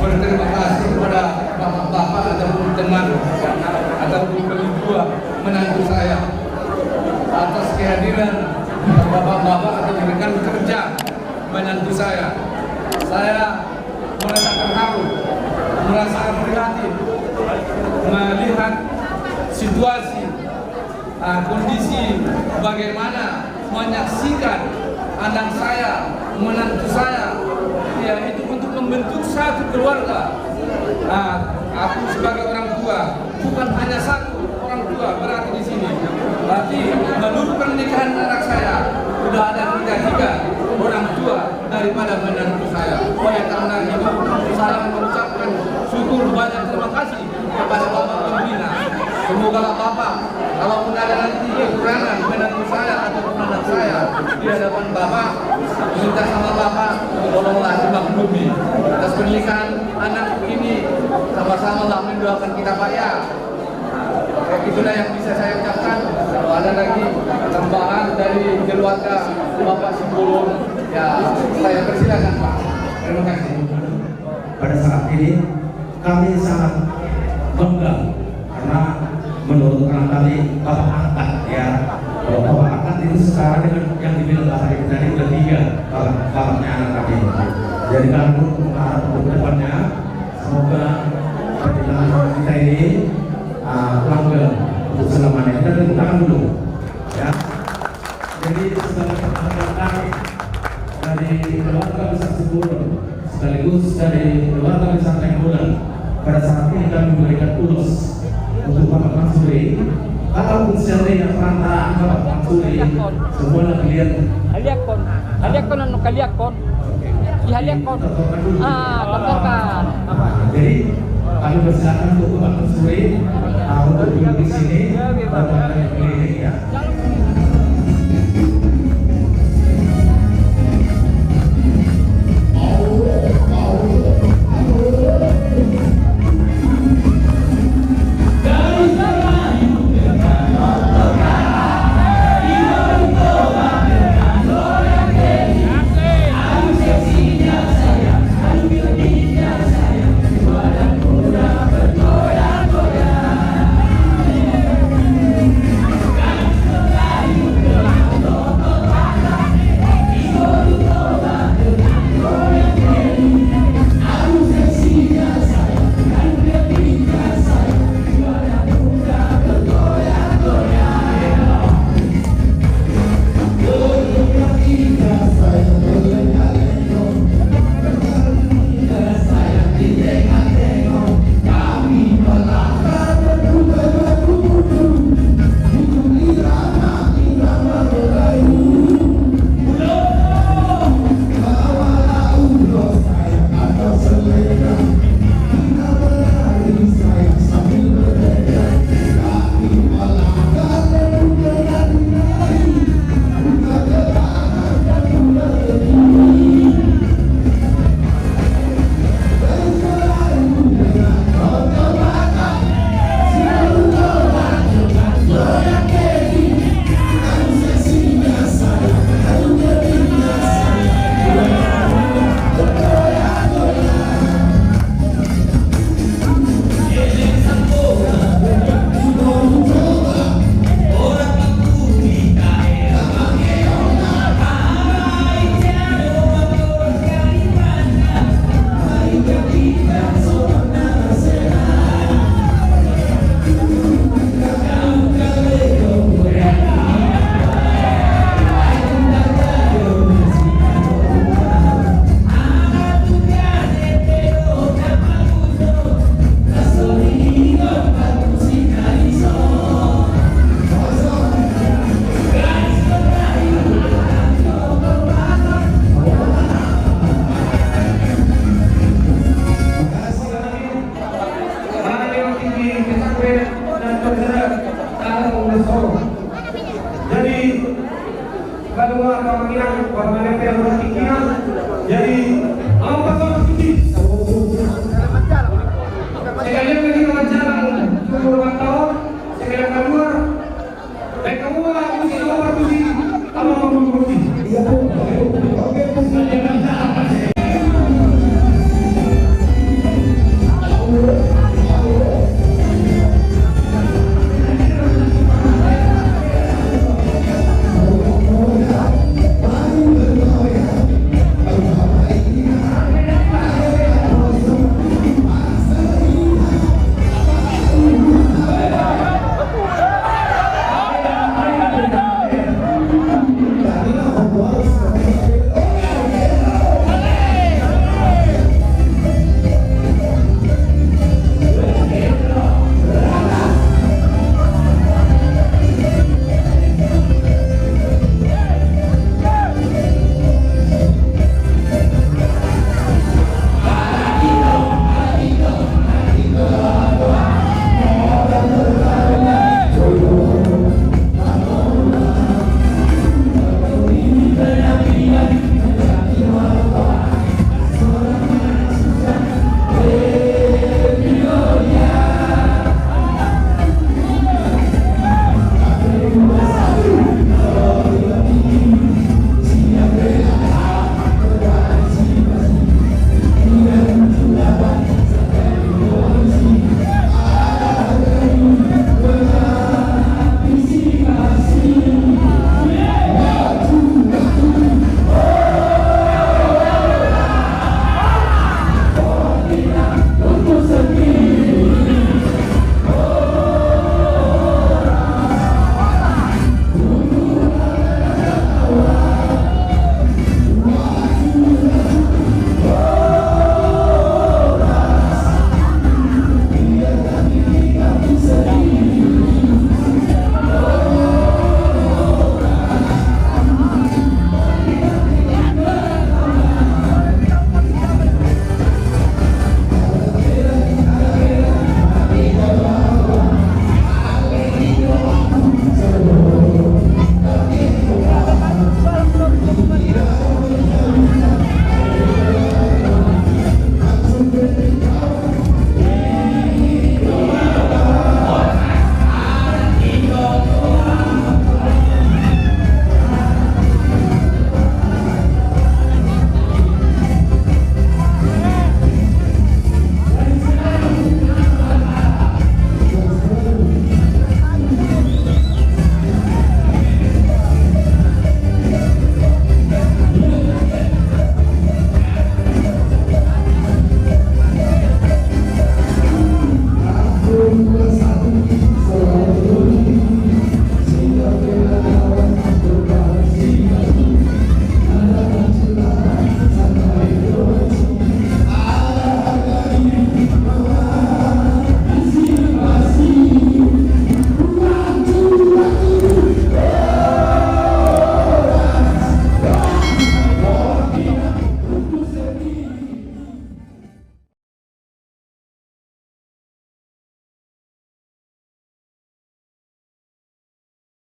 Berterima kasih kepada bapak-bapak ataupun teman ataupun kedua menantu saya atas kehadiran bapak-bapak atau rekan kerja menantu saya. Saya merasakan haru, merasa prihatin melihat situasi kondisi bagaimana menyaksikan anak saya, menantu saya, ya itu untuk membentuk satu keluarga. Aku sebagai orang tua, bukan hanya satu orang tua berarti di sini, berarti menurut pernikahan anak saya sudah ada tiga orang tua daripada menantu saya. Oleh karena itu saya mengucapkan syukur banyak terima kasih kepada Bapak Pembina. Semoga Bapak kalaupun ada nanti kekurangan menantu saya ataupun anak saya di hadapan Bapak, minta sama Bapak tolonglah dimaklumi atas pernikahan anak ini, sama-sama lah mendoakan kita Pak ya. Itulah yang bisa saya ucapkan. Kalau ada lagi tambahan dari keluarga Bapak Simbolon, ya saya persilakan Pak. Terima kasih. Pada saat ini kami sangat bangga karena menurut tadi Bapak angkat ya, kalau Bapak angkat itu sekarang dengan yang dibilang bahasa kita ini udah 3 bapaknya anak kami. Jadi kami mengharap ke depannya semoga perjalanan kita ini langgeng untuk selamanya. Kita tepuk tangan dulu ya. Jadi sebagai pertanyaan dari keluarga besar Simbolon sekaligus dari keluarga besar Tenggolan, pada saat ini kami memberikan ulos untuk Bapak Mansuri. Apapun seandainya perantaraan Bapak Mansuri, semua lagi lihat Haliakon anu kaliakon. Dihaliakon. Tontonkan. Jadi kami persilakan untuk Bapak Mansuri untuk duduk di sini, Bapak keliling ya.